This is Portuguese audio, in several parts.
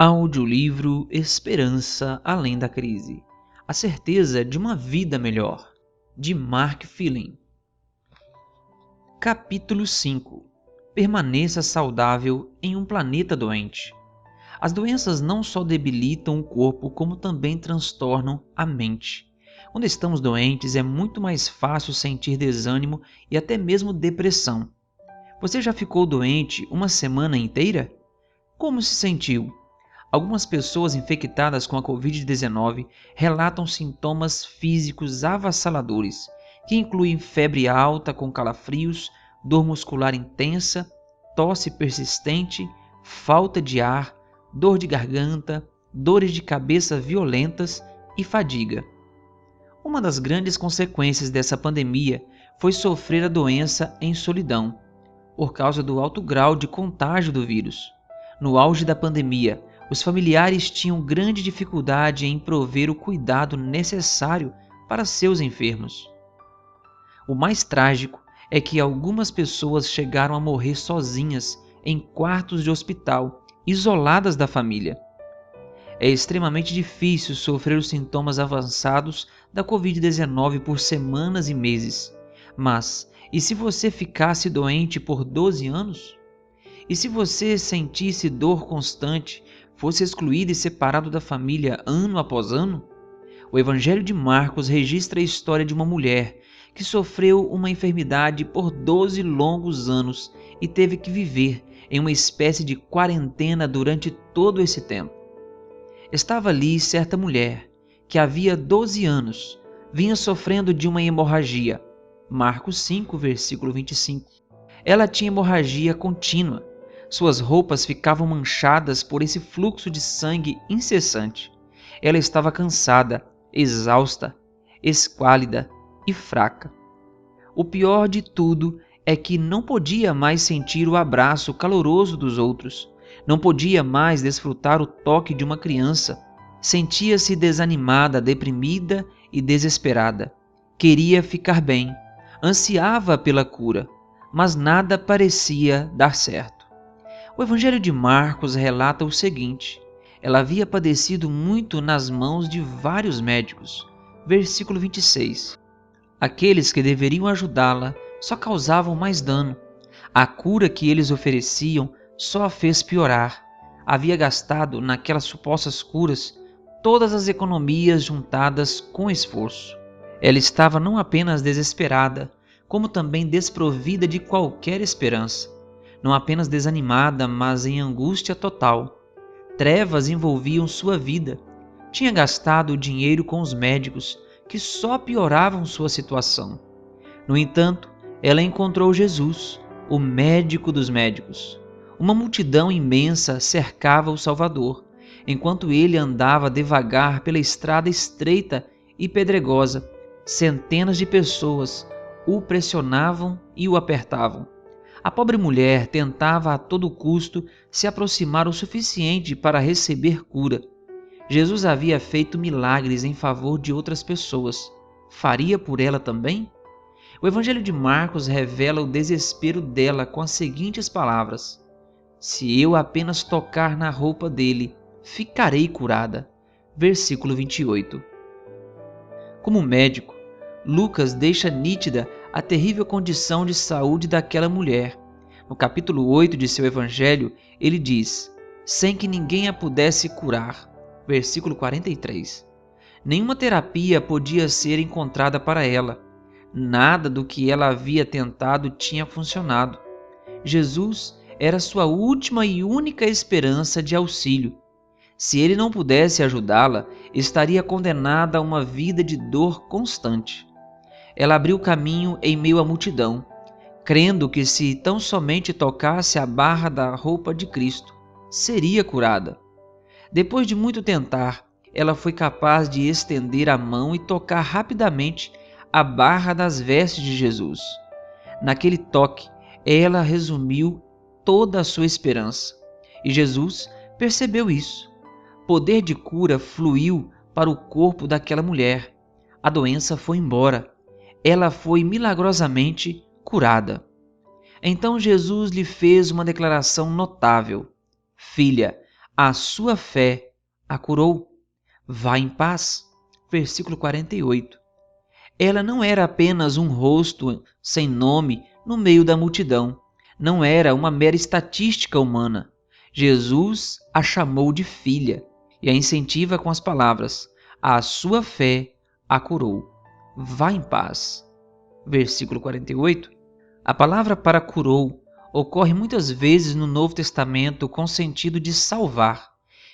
Audiolivro Esperança Além da Crise. A certeza de uma vida melhor, de Mark Filling. Capítulo 5. Permaneça saudável em um planeta doente. As doenças não só debilitam o corpo, como também transtornam a mente. Quando estamos doentes, é muito mais fácil sentir desânimo e até mesmo depressão. Você já ficou doente uma semana inteira? Como se sentiu? Algumas pessoas infectadas com a Covid-19 relatam sintomas físicos avassaladores, que incluem febre alta com calafrios, dor muscular intensa, tosse persistente, falta de ar, dor de garganta, dores de cabeça violentas e fadiga. Uma das grandes consequências dessa pandemia foi sofrer a doença em solidão, por causa do alto grau de contágio do vírus. No auge da pandemia, os familiares tinham grande dificuldade em prover o cuidado necessário para seus enfermos. O mais trágico é que algumas pessoas chegaram a morrer sozinhas em quartos de hospital, isoladas da família. É extremamente difícil sofrer os sintomas avançados da Covid-19 por semanas e meses. Mas, e se você ficasse doente por 12 anos? E se você sentisse dor constante, fosse excluído e separado da família ano após ano? O Evangelho de Marcos registra a história de uma mulher que sofreu uma enfermidade por 12 longos anos e teve que viver em uma espécie de quarentena durante todo esse tempo. Estava ali certa mulher, que havia 12 anos, vinha sofrendo de uma hemorragia. Marcos 5, versículo 25. Ela tinha hemorragia contínua. Suas roupas ficavam manchadas por esse fluxo de sangue incessante. Ela estava cansada, exausta, esquálida e fraca. O pior de tudo é que não podia mais sentir o abraço caloroso dos outros. Não podia mais desfrutar o toque de uma criança. Sentia-se desanimada, deprimida e desesperada. Queria ficar bem, ansiava pela cura, mas nada parecia dar certo. O Evangelho de Marcos relata o seguinte: ela havia padecido muito nas mãos de vários médicos. Versículo 26. Aqueles que deveriam ajudá-la só causavam mais dano. A cura que eles ofereciam só a fez piorar. Havia gastado naquelas supostas curas todas as economias juntadas com esforço. Ela estava não apenas desesperada, como também desprovida de qualquer esperança. Não apenas desanimada, mas em angústia total. Trevas envolviam sua vida. Tinha gastado o dinheiro com os médicos, que só pioravam sua situação. No entanto, ela encontrou Jesus, o médico dos médicos. Uma multidão imensa cercava o Salvador, enquanto ele andava devagar pela estrada estreita e pedregosa. Centenas de pessoas o pressionavam e o apertavam. A pobre mulher tentava a todo custo se aproximar o suficiente para receber cura. Jesus havia feito milagres em favor de outras pessoas. Faria por ela também? O Evangelho de Marcos revela o desespero dela com as seguintes palavras: se eu apenas tocar na roupa dele, ficarei curada. Versículo 28. Como médico, Lucas deixa nítida a terrível condição de saúde daquela mulher. No capítulo 8 de seu Evangelho, ele diz: sem que ninguém a pudesse curar. Versículo 43. Nenhuma terapia podia ser encontrada para ela. Nada do que ela havia tentado tinha funcionado. Jesus era sua última e única esperança de auxílio. Se ele não pudesse ajudá-la, estaria condenada a uma vida de dor constante. Ela abriu caminho em meio à multidão, crendo que se tão somente tocasse a barra da roupa de Cristo, seria curada. Depois de muito tentar, ela foi capaz de estender a mão e tocar rapidamente a barra das vestes de Jesus. Naquele toque, ela resumiu toda a sua esperança. E Jesus percebeu isso. Poder de cura fluiu para o corpo daquela mulher. A doença foi embora. Ela foi milagrosamente curada. Então Jesus lhe fez uma declaração notável: filha, A sua fé a curou. Vá em paz. Versículo 48. Ela não era apenas um rosto sem nome no meio da multidão. Não era uma mera estatística humana. Jesus a chamou de filha e a incentiva com as palavras: a sua fé a curou. Vá em paz. Versículo 48. A palavra para curou ocorre muitas vezes no Novo Testamento com sentido de salvar.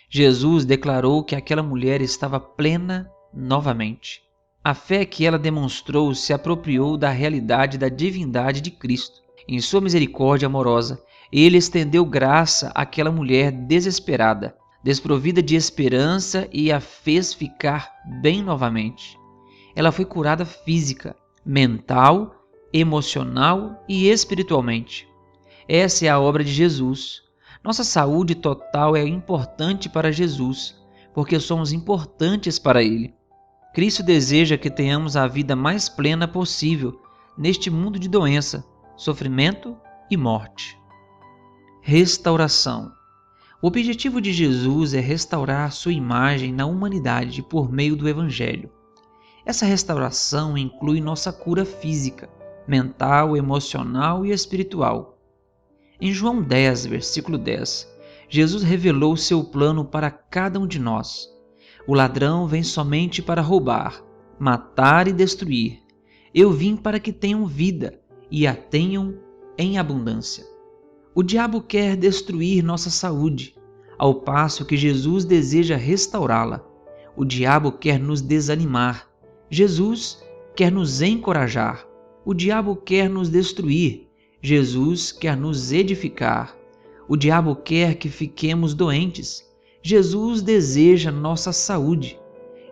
Jesus declarou que aquela mulher estava plena novamente. A fé que ela demonstrou se apropriou da realidade da divindade de Cristo. Em sua misericórdia amorosa, ele estendeu graça àquela mulher desesperada, desprovida de esperança, e a fez ficar bem novamente. Ela foi curada física, mental, emocional e espiritualmente. Essa é a obra de Jesus. Nossa saúde total é importante para Jesus, porque somos importantes para Ele. Cristo deseja que tenhamos a vida mais plena possível neste mundo de doença, sofrimento e morte. Restauração. O objetivo de Jesus é restaurar sua imagem na humanidade por meio do Evangelho. Essa restauração inclui nossa cura física, mental, emocional e espiritual. Em João 10, versículo 10, Jesus revelou seu plano para cada um de nós. O ladrão vem somente para roubar, matar e destruir. Eu vim para que tenham vida e a tenham em abundância. O diabo quer destruir nossa saúde, ao passo que Jesus deseja restaurá-la. O diabo quer nos desanimar. Jesus quer nos encorajar. O diabo quer nos destruir. Jesus quer nos edificar. O diabo quer que fiquemos doentes. Jesus deseja nossa saúde.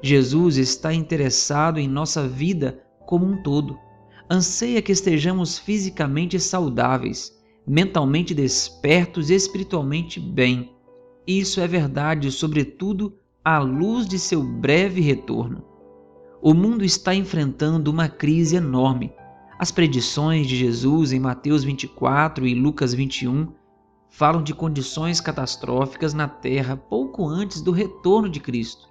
Jesus está interessado em nossa vida como um todo. Anseia que estejamos fisicamente saudáveis, mentalmente despertos e espiritualmente bem. Isso é verdade, sobretudo à luz de seu breve retorno. O mundo está enfrentando uma crise enorme. As predições de Jesus em Mateus 24 e Lucas 21 falam de condições catastróficas na Terra pouco antes do retorno de Cristo.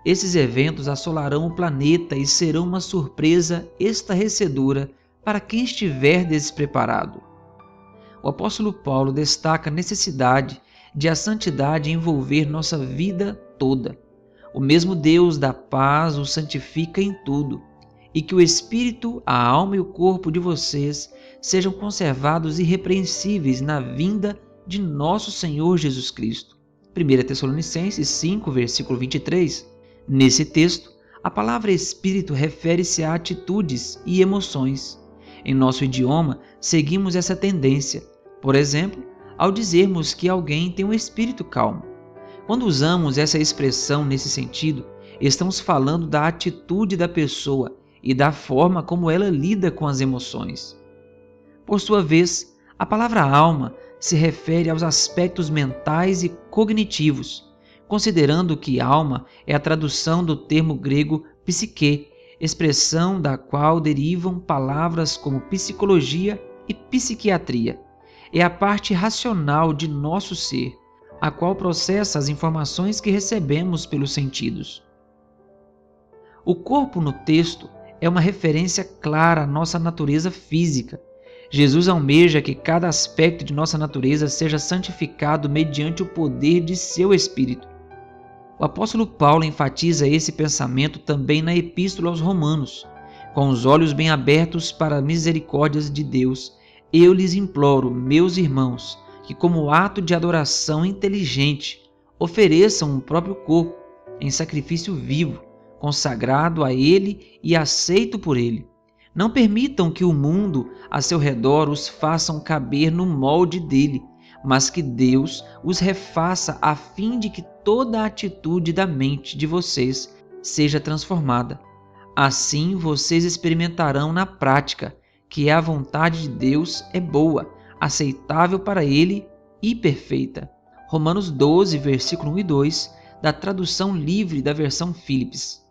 Esses eventos assolarão o planeta e serão uma surpresa estarrecedora para quem estiver despreparado. O apóstolo Paulo destaca a necessidade de a santidade envolver nossa vida toda. O mesmo Deus da paz o santifica em tudo, e que o espírito, a alma e o corpo de vocês sejam conservados irrepreensíveis na vinda de nosso Senhor Jesus Cristo. 1 Tessalonicenses 5, versículo 23. Nesse texto, a palavra espírito refere-se a atitudes e emoções. Em nosso idioma, seguimos essa tendência. Por exemplo, ao dizermos que alguém tem um espírito calmo. Quando usamos essa expressão nesse sentido, estamos falando da atitude da pessoa e da forma como ela lida com as emoções. Por sua vez, a palavra alma se refere aos aspectos mentais e cognitivos, considerando que alma é a tradução do termo grego psique, expressão da qual derivam palavras como psicologia e psiquiatria. É a parte racional de nosso ser, a qual processa as informações que recebemos pelos sentidos. O corpo no texto é uma referência clara à nossa natureza física. Jesus almeja que cada aspecto de nossa natureza seja santificado mediante o poder de seu Espírito. O apóstolo Paulo enfatiza esse pensamento também na Epístola aos Romanos. Com os olhos bem abertos para as misericórdias de Deus, eu lhes imploro, meus irmãos, que como ato de adoração inteligente, ofereçam o próprio corpo em sacrifício vivo, consagrado a Ele e aceito por Ele. Não permitam que o mundo a seu redor os façam caber no molde dele, mas que Deus os refaça a fim de que toda a atitude da mente de vocês seja transformada. Assim vocês experimentarão na prática que a vontade de Deus é boa, aceitável para Ele e perfeita. Romanos 12, versículo 1 e 2, da tradução livre da versão Phillips.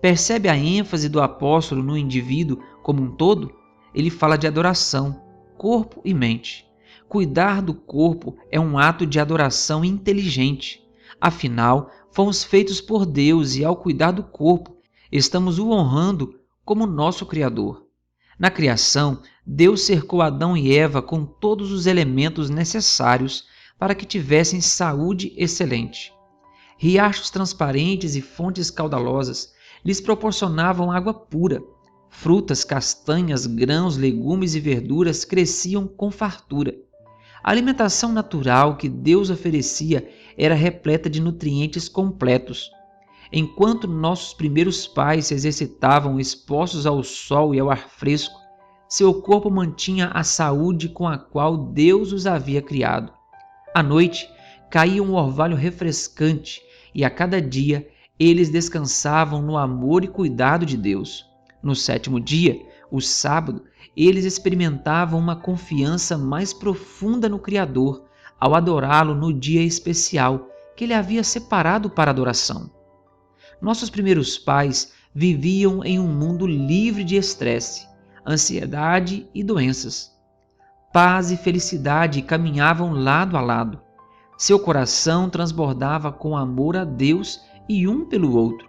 Percebe a ênfase do apóstolo no indivíduo como um todo? Ele fala de adoração, corpo e mente. Cuidar do corpo é um ato de adoração inteligente. Afinal, fomos feitos por Deus e, ao cuidar do corpo, estamos o honrando como nosso Criador. Na criação, Deus cercou Adão e Eva com todos os elementos necessários para que tivessem saúde excelente. Riachos transparentes e fontes caudalosas lhes proporcionavam água pura. Frutas, castanhas, grãos, legumes e verduras cresciam com fartura. A alimentação natural que Deus oferecia era repleta de nutrientes completos. Enquanto nossos primeiros pais se exercitavam expostos ao sol e ao ar fresco, seu corpo mantinha a saúde com a qual Deus os havia criado. À noite, caía um orvalho refrescante e a cada dia eles descansavam no amor e cuidado de Deus. No sétimo dia, o sábado, eles experimentavam uma confiança mais profunda no Criador ao adorá-lo no dia especial que ele havia separado para adoração. Nossos primeiros pais viviam em um mundo livre de estresse, ansiedade e doenças. Paz e felicidade caminhavam lado a lado. Seu coração transbordava com amor a Deus e um pelo outro.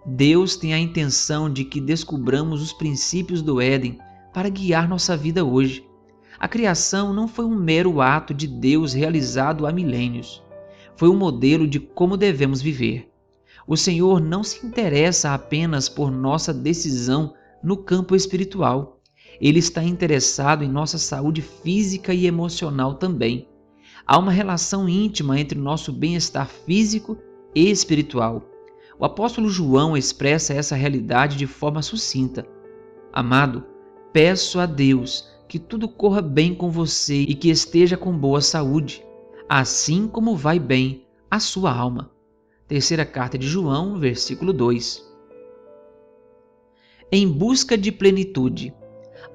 Deus tem a intenção de que descubramos os princípios do Éden para guiar nossa vida hoje. A criação não foi um mero ato de Deus realizado há milênios. Foi um modelo de como devemos viver. O Senhor não se interessa apenas por nossa decisão no campo espiritual. Ele está interessado em nossa saúde física e emocional também. Há uma relação íntima entre nosso bem-estar físico e espiritual. O apóstolo João expressa essa realidade de forma sucinta. Amado, peço a Deus que tudo corra bem com você e que esteja com boa saúde, assim como vai bem a sua alma. Terceira carta de João, versículo 2. Em busca de plenitude.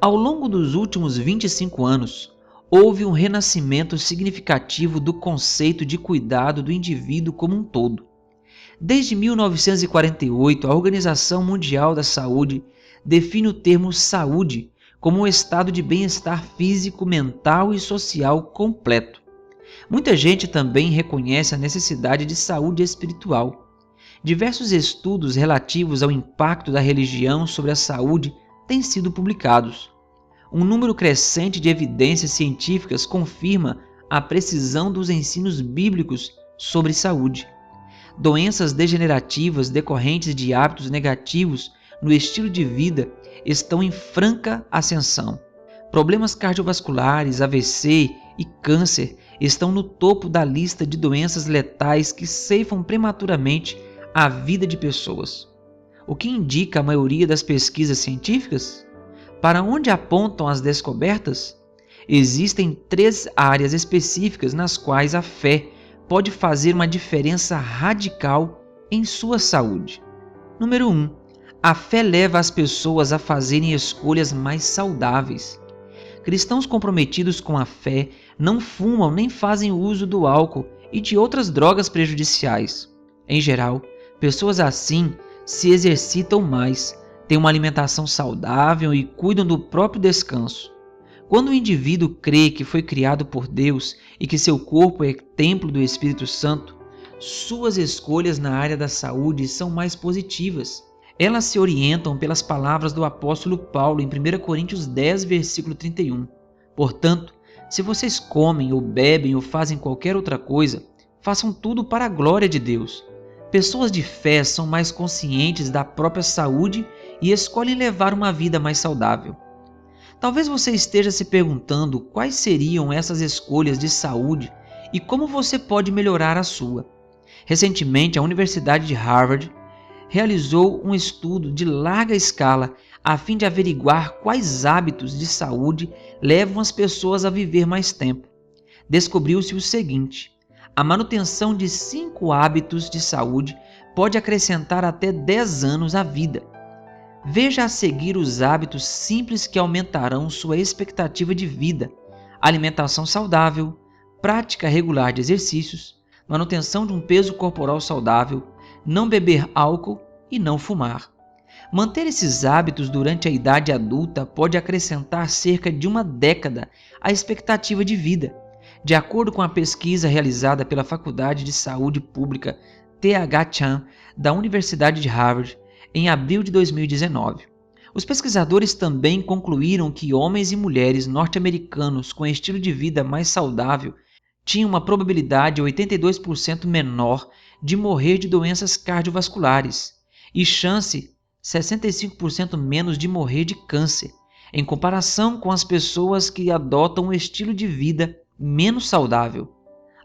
Ao longo dos últimos 25 anos, houve um renascimento significativo do conceito de cuidado do indivíduo como um todo. Desde 1948, a Organização Mundial da Saúde define o termo saúde como um estado de bem-estar físico, mental e social completo. Muita gente também reconhece a necessidade de saúde espiritual. Diversos estudos relativos ao impacto da religião sobre a saúde têm sido publicados. Um número crescente de evidências científicas confirma a precisão dos ensinos bíblicos sobre saúde. Doenças degenerativas decorrentes de hábitos negativos no estilo de vida estão em franca ascensão. Problemas cardiovasculares, AVC e câncer estão no topo da lista de doenças letais que ceifam prematuramente a vida de pessoas. O que indica a maioria das pesquisas científicas? Para onde apontam as descobertas? Existem 3 áreas específicas nas quais a fé pode fazer uma diferença radical em sua saúde. Número 1. A fé leva as pessoas a fazerem escolhas mais saudáveis. Cristãos comprometidos com a fé não fumam nem fazem uso do álcool e de outras drogas prejudiciais. Em geral, pessoas assim se exercitam mais, têm uma alimentação saudável e cuidam do próprio descanso. Quando o indivíduo crê que foi criado por Deus e que seu corpo é templo do Espírito Santo, suas escolhas na área da saúde são mais positivas. Elas se orientam pelas palavras do apóstolo Paulo em 1 Coríntios 10, versículo 31. Portanto, se vocês comem ou bebem ou fazem qualquer outra coisa, façam tudo para a glória de Deus. Pessoas de fé são mais conscientes da própria saúde e escolhem levar uma vida mais saudável. Talvez você esteja se perguntando quais seriam essas escolhas de saúde e como você pode melhorar a sua. Recentemente, a Universidade de Harvard realizou um estudo de larga escala a fim de averiguar quais hábitos de saúde levam as pessoas a viver mais tempo. Descobriu-se o seguinte: a manutenção de 5 hábitos de saúde pode acrescentar até 10 anos à vida. Veja a seguir os hábitos simples que aumentarão sua expectativa de vida: alimentação saudável, prática regular de exercícios, manutenção de um peso corporal saudável, não beber álcool e não fumar. Manter esses hábitos durante a idade adulta pode acrescentar cerca de 1 década à expectativa de vida. De acordo com a pesquisa realizada pela Faculdade de Saúde Pública T.H. Chan da Universidade de Harvard em abril de 2019, os pesquisadores também concluíram que homens e mulheres norte-americanos com estilo de vida mais saudável tinham uma probabilidade 82% menor de morrer de doenças cardiovasculares e chance 65% menos de morrer de câncer, em comparação com as pessoas que adotam um estilo de vida menos saudável.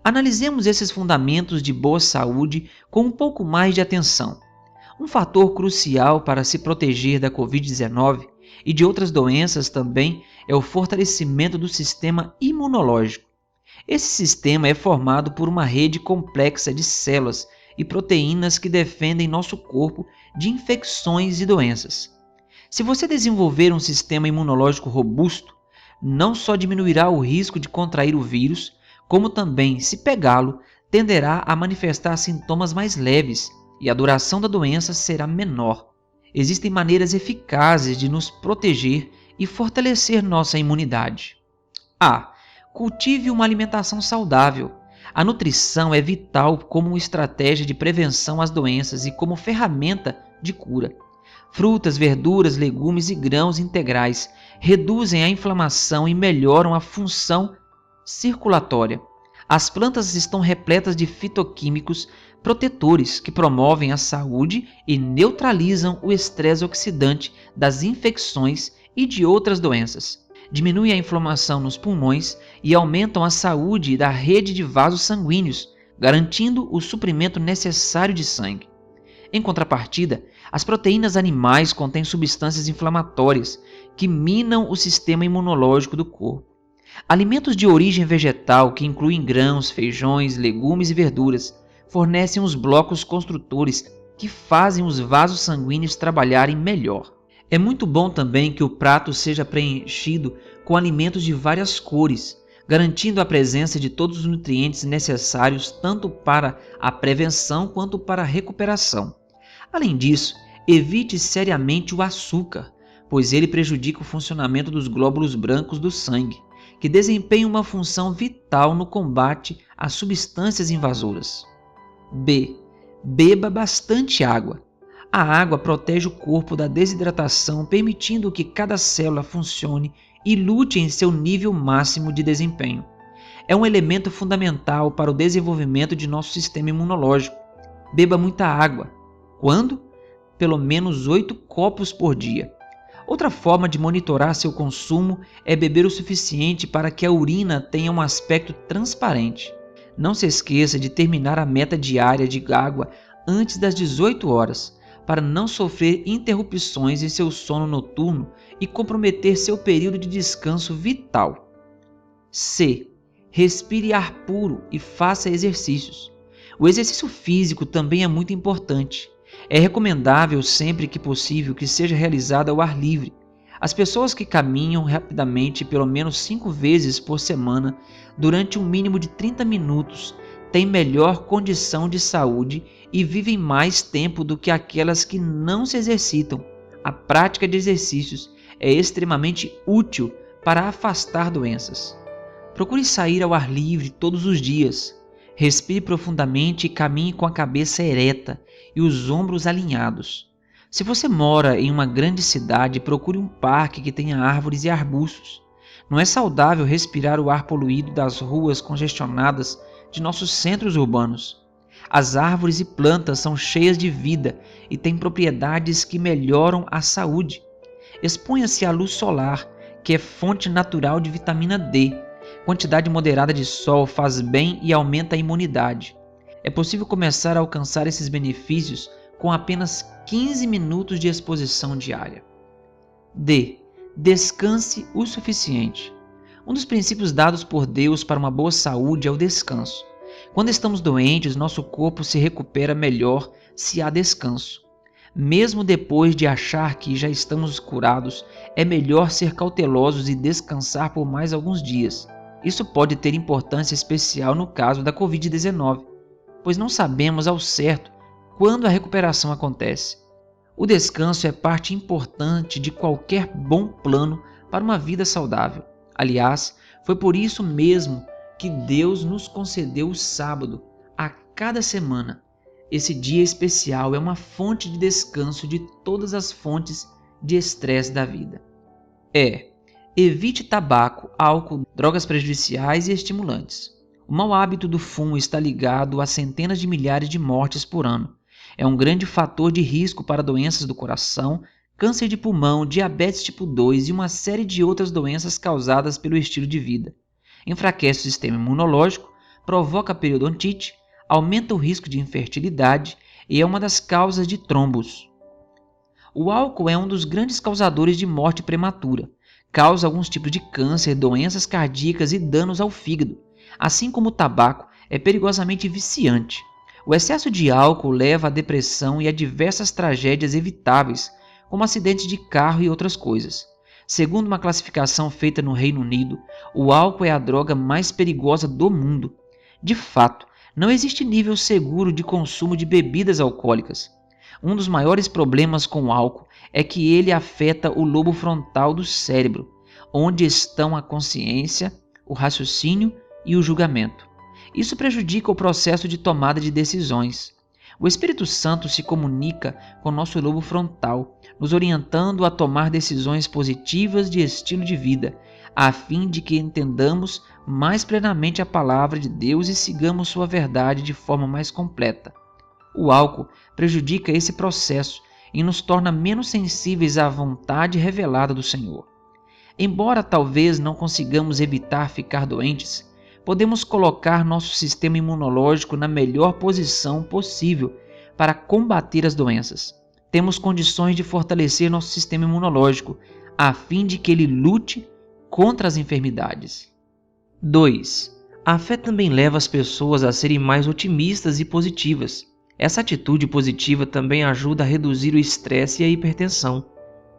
Analisemos esses fundamentos de boa saúde com um pouco mais de atenção. Um fator crucial para se proteger da Covid-19 e de outras doenças também é o fortalecimento do sistema imunológico. Esse sistema é formado por uma rede complexa de células e proteínas que defendem nosso corpo de infecções e doenças. Se você desenvolver um sistema imunológico robusto, não só diminuirá o risco de contrair o vírus, como também, se pegá-lo, tenderá a manifestar sintomas mais leves e a duração da doença será menor. Existem maneiras eficazes de nos proteger e fortalecer nossa imunidade. A. Cultive uma alimentação saudável. A nutrição é vital como estratégia de prevenção às doenças e como ferramenta de cura. Frutas, verduras, legumes e grãos integrais reduzem a inflamação e melhoram a função circulatória. As plantas estão repletas de fitoquímicos protetores que promovem a saúde e neutralizam o estresse oxidante das infecções e de outras doenças. Diminuem a inflamação nos pulmões e aumentam a saúde da rede de vasos sanguíneos, garantindo o suprimento necessário de sangue. Em contrapartida, as proteínas animais contêm substâncias inflamatórias que minam o sistema imunológico do corpo. Alimentos de origem vegetal, que incluem grãos, feijões, legumes e verduras, fornecem os blocos construtores que fazem os vasos sanguíneos trabalharem melhor. É muito bom também que o prato seja preenchido com alimentos de várias cores, garantindo a presença de todos os nutrientes necessários tanto para a prevenção quanto para a recuperação. Além disso, evite seriamente o açúcar, pois ele prejudica o funcionamento dos glóbulos brancos do sangue, que desempenham uma função vital no combate às substâncias invasoras. B. Beba bastante água. A água protege o corpo da desidratação, permitindo que cada célula funcione e lute em seu nível máximo de desempenho. É um elemento fundamental para o desenvolvimento de nosso sistema imunológico. Beba muita água. Quando? Pelo menos 8 copos por dia. Outra forma de monitorar seu consumo é beber o suficiente para que a urina tenha um aspecto transparente. Não se esqueça de terminar a meta diária de água antes das 18 horas, para não sofrer interrupções em seu sono noturno e comprometer seu período de descanso vital. C. Respire ar puro e faça exercícios. O exercício físico também é muito importante. É recomendável sempre que possível que seja realizado ao ar livre. As pessoas que caminham rapidamente pelo menos 5 vezes por semana durante um mínimo de 30 minutos têm melhor condição de saúde e vivem mais tempo do que aquelas que não se exercitam. A prática de exercícios é extremamente útil para afastar doenças. Procure sair ao ar livre todos os dias. Respire profundamente e caminhe com a cabeça ereta e os ombros alinhados. Se você mora em uma grande cidade, procure um parque que tenha árvores e arbustos. Não é saudável respirar o ar poluído das ruas congestionadas de nossos centros urbanos. As árvores e plantas são cheias de vida e têm propriedades que melhoram a saúde. Exponha-se à luz solar, que é fonte natural de vitamina D. Quantidade moderada de sol faz bem e aumenta a imunidade. É possível começar a alcançar esses benefícios com apenas 15 minutos de exposição diária. D. Descanse o suficiente. Um dos princípios dados por Deus para uma boa saúde é o descanso. Quando estamos doentes, nosso corpo se recupera melhor se há descanso. Mesmo depois de achar que já estamos curados, é melhor ser cautelosos e descansar por mais alguns dias. Isso pode ter importância especial no caso da Covid-19, pois não sabemos ao certo quando a recuperação acontece. O descanso é parte importante de qualquer bom plano para uma vida saudável. Aliás, foi por isso mesmo que Deus nos concedeu o sábado a cada semana. Esse dia especial é uma fonte de descanso de todas as fontes de estresse da vida. Evite tabaco, álcool, drogas prejudiciais e estimulantes. O mau hábito do fumo está ligado a centenas de milhares de mortes por ano. É um grande fator de risco para doenças do coração, câncer de pulmão, diabetes tipo 2 e uma série de outras doenças causadas pelo estilo de vida. Enfraquece o sistema imunológico, provoca periodontite, aumenta o risco de infertilidade e é uma das causas de trombos. O álcool é um dos grandes causadores de morte prematura. Causa alguns tipos de câncer, doenças cardíacas e danos ao fígado. Assim como o tabaco, é perigosamente viciante. O excesso de álcool leva à depressão e a diversas tragédias evitáveis, como acidentes de carro e outras coisas. Segundo uma classificação feita no Reino Unido, o álcool é a droga mais perigosa do mundo. De fato, não existe nível seguro de consumo de bebidas alcoólicas. Um dos maiores problemas com o álcool é que ele afeta o lobo frontal do cérebro, onde estão a consciência, o raciocínio e o julgamento. Isso prejudica o processo de tomada de decisões. O Espírito Santo se comunica com nosso lobo frontal, nos orientando a tomar decisões positivas de estilo de vida, a fim de que entendamos mais plenamente a palavra de Deus e sigamos sua verdade de forma mais completa. O álcool prejudica esse processo e nos torna menos sensíveis à vontade revelada do Senhor. Embora talvez não consigamos evitar ficar doentes, podemos colocar nosso sistema imunológico na melhor posição possível para combater as doenças. Temos condições de fortalecer nosso sistema imunológico, a fim de que ele lute contra as enfermidades. 2. A fé também leva as pessoas a serem mais otimistas e positivas. Essa atitude positiva também ajuda a reduzir o estresse e a hipertensão.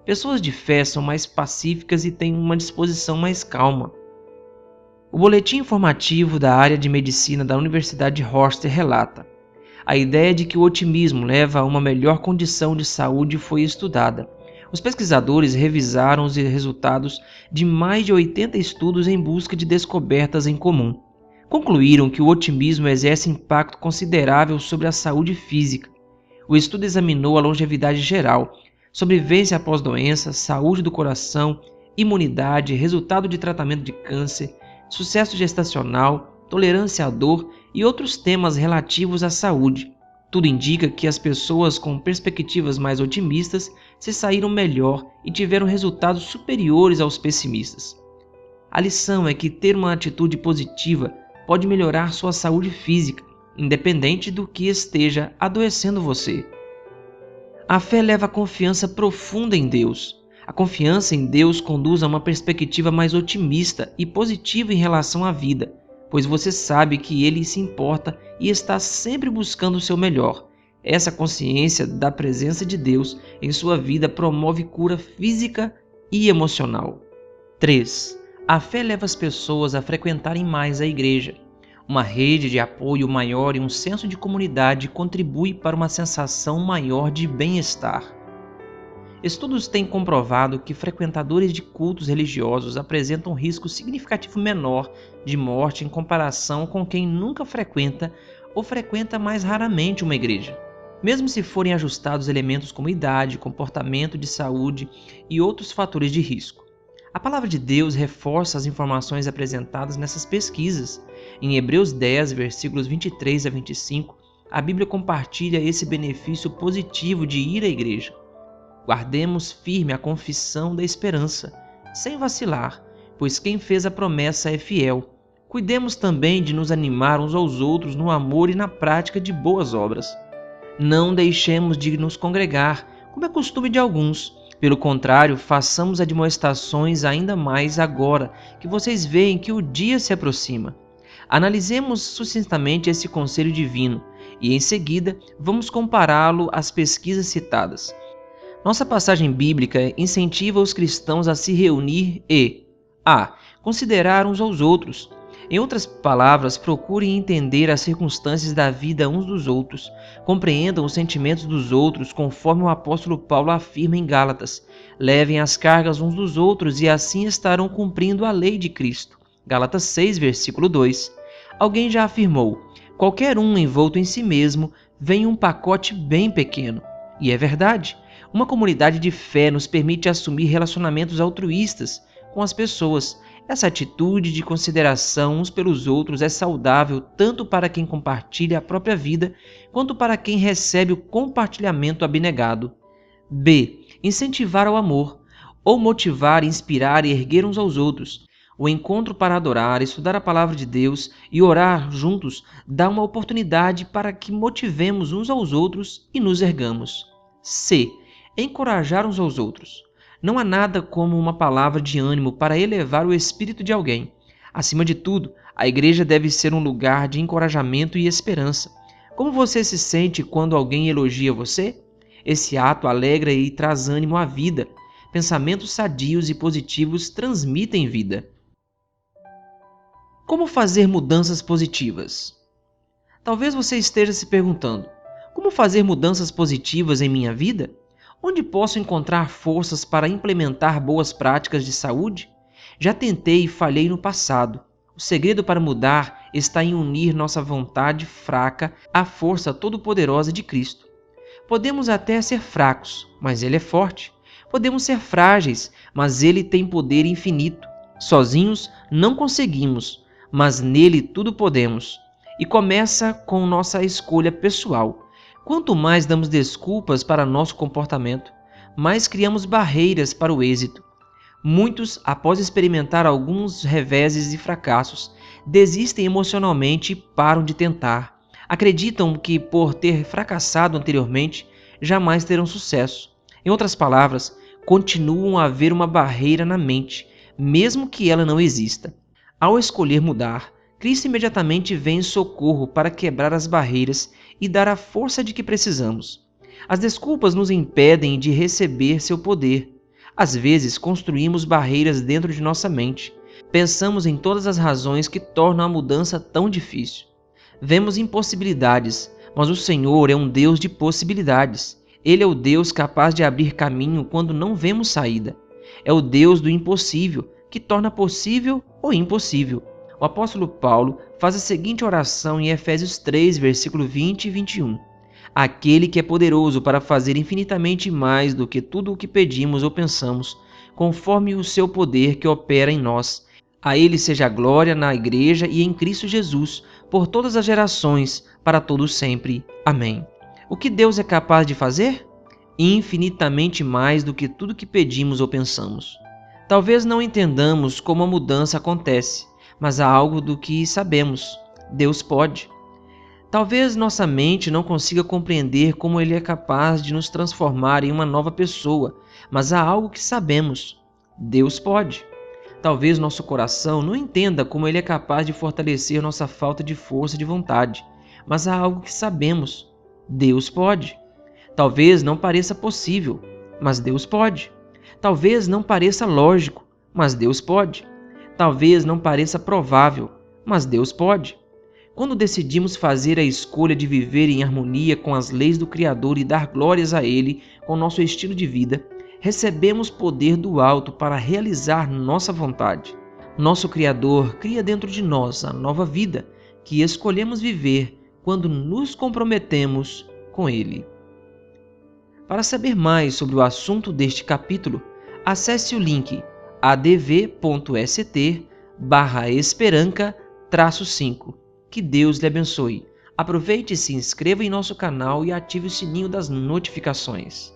Pessoas de fé são mais pacíficas e têm uma disposição mais calma. O boletim informativo da área de medicina da Universidade de Horster relata: a ideia de que o otimismo leva a uma melhor condição de saúde foi estudada. Os pesquisadores revisaram os resultados de mais de 80 estudos em busca de descobertas em comum. Concluíram que o otimismo exerce impacto considerável sobre a saúde física. O estudo examinou a longevidade geral, sobrevivência após doença, saúde do coração, imunidade, resultado de tratamento de câncer, sucesso gestacional, tolerância à dor e outros temas relativos à saúde. Tudo indica que as pessoas com perspectivas mais otimistas se saíram melhor e tiveram resultados superiores aos pessimistas. A lição é que ter uma atitude positiva pode melhorar sua saúde física, independente do que esteja adoecendo você. A fé leva a confiança profunda em Deus. A confiança em Deus conduz a uma perspectiva mais otimista e positiva em relação à vida, pois você sabe que Ele se importa e está sempre buscando o seu melhor. Essa consciência da presença de Deus em sua vida promove cura física e emocional. 3. A fé leva as pessoas a frequentarem mais a igreja. Uma rede de apoio maior e um senso de comunidade contribui para uma sensação maior de bem-estar. Estudos têm comprovado que frequentadores de cultos religiosos apresentam um risco significativo menor de morte em comparação com quem nunca frequenta ou frequenta mais raramente uma igreja, mesmo se forem ajustados elementos como idade, comportamento de saúde e outros fatores de risco. A palavra de Deus reforça as informações apresentadas nessas pesquisas. Em Hebreus 10, versículos 23 a 25, a Bíblia compartilha esse benefício positivo de ir à igreja. Guardemos firme a confissão da esperança, sem vacilar, pois quem fez a promessa é fiel. Cuidemos também de nos animar uns aos outros no amor e na prática de boas obras. Não deixemos de nos congregar, como é costume de alguns. Pelo contrário, façamos admoestações ainda mais agora que vocês veem que o dia se aproxima. Analisemos sucintamente esse conselho divino e, em seguida, vamos compará-lo às pesquisas citadas. Nossa passagem bíblica incentiva os cristãos a se reunir e a. Considerar uns aos outros. Em outras palavras, procurem entender as circunstâncias da vida uns dos outros. Compreendam os sentimentos dos outros, conforme o apóstolo Paulo afirma em Gálatas. Levem as cargas uns dos outros e assim estarão cumprindo a lei de Cristo. Gálatas 6, versículo 2. Alguém já afirmou: qualquer um envolto em si mesmo vem em um pacote bem pequeno. E é verdade. Uma comunidade de fé nos permite assumir relacionamentos altruístas com as pessoas. Essa atitude de consideração uns pelos outros é saudável tanto para quem compartilha a própria vida, quanto para quem recebe o compartilhamento abnegado. B. Incentivar ao amor, ou motivar, inspirar e erguer uns aos outros. O encontro para adorar, estudar a palavra de Deus e orar juntos dá uma oportunidade para que motivemos uns aos outros e nos ergamos. C. Encorajar uns aos outros. Não há nada como uma palavra de ânimo para elevar o espírito de alguém. Acima de tudo, a igreja deve ser um lugar de encorajamento e esperança. Como você se sente quando alguém elogia você? Esse ato alegra e traz ânimo à vida. Pensamentos sadios e positivos transmitem vida. Como fazer mudanças positivas? Talvez você esteja se perguntando: como fazer mudanças positivas em minha vida? Onde posso encontrar forças para implementar boas práticas de saúde? Já tentei e falhei no passado. O segredo para mudar está em unir nossa vontade fraca à força todo-poderosa de Cristo. Podemos até ser fracos, mas Ele é forte. Podemos ser frágeis, mas Ele tem poder infinito. Sozinhos não conseguimos, mas nele tudo podemos. E começa com nossa escolha pessoal. Quanto mais damos desculpas para nosso comportamento, mais criamos barreiras para o êxito. Muitos, após experimentar alguns reveses e fracassos, desistem emocionalmente e param de tentar. Acreditam que, por ter fracassado anteriormente, jamais terão sucesso. Em outras palavras, continuam a haver uma barreira na mente, mesmo que ela não exista. Ao escolher mudar, Cristo imediatamente vem em socorro para quebrar as barreiras e dar a força de que precisamos. As desculpas nos impedem de receber seu poder. Às vezes, construímos barreiras dentro de nossa mente. Pensamos em todas as razões que tornam a mudança tão difícil. Vemos impossibilidades, mas o Senhor é um Deus de possibilidades. Ele é o Deus capaz de abrir caminho quando não vemos saída. É o Deus do impossível, que torna possível o impossível. O apóstolo Paulo faz a seguinte oração em Efésios 3, versículo 20 e 21. Aquele que é poderoso para fazer infinitamente mais do que tudo o que pedimos ou pensamos, conforme o seu poder que opera em nós. A ele seja a glória na igreja e em Cristo Jesus, por todas as gerações, para todos sempre. Amém. O que Deus é capaz de fazer? Infinitamente mais do que tudo que pedimos ou pensamos. Talvez não entendamos como a mudança acontece, mas há algo do que sabemos: Deus pode. Talvez nossa mente não consiga compreender como Ele é capaz de nos transformar em uma nova pessoa, mas há algo que sabemos: Deus pode. Talvez nosso coração não entenda como Ele é capaz de fortalecer nossa falta de força de vontade, mas há algo que sabemos: Deus pode. Talvez não pareça possível, mas Deus pode. Talvez não pareça lógico, mas Deus pode. Talvez não pareça provável, mas Deus pode. Quando decidimos fazer a escolha de viver em harmonia com as leis do Criador e dar glórias a Ele com nosso estilo de vida, recebemos poder do alto para realizar nossa vontade. Nosso Criador cria dentro de nós a nova vida que escolhemos viver quando nos comprometemos com Ele. Para saber mais sobre o assunto deste capítulo, acesse o link adv.st/esperanca-5. Que Deus lhe abençoe. Aproveite e se inscreva em nosso canal e ative o sininho das notificações.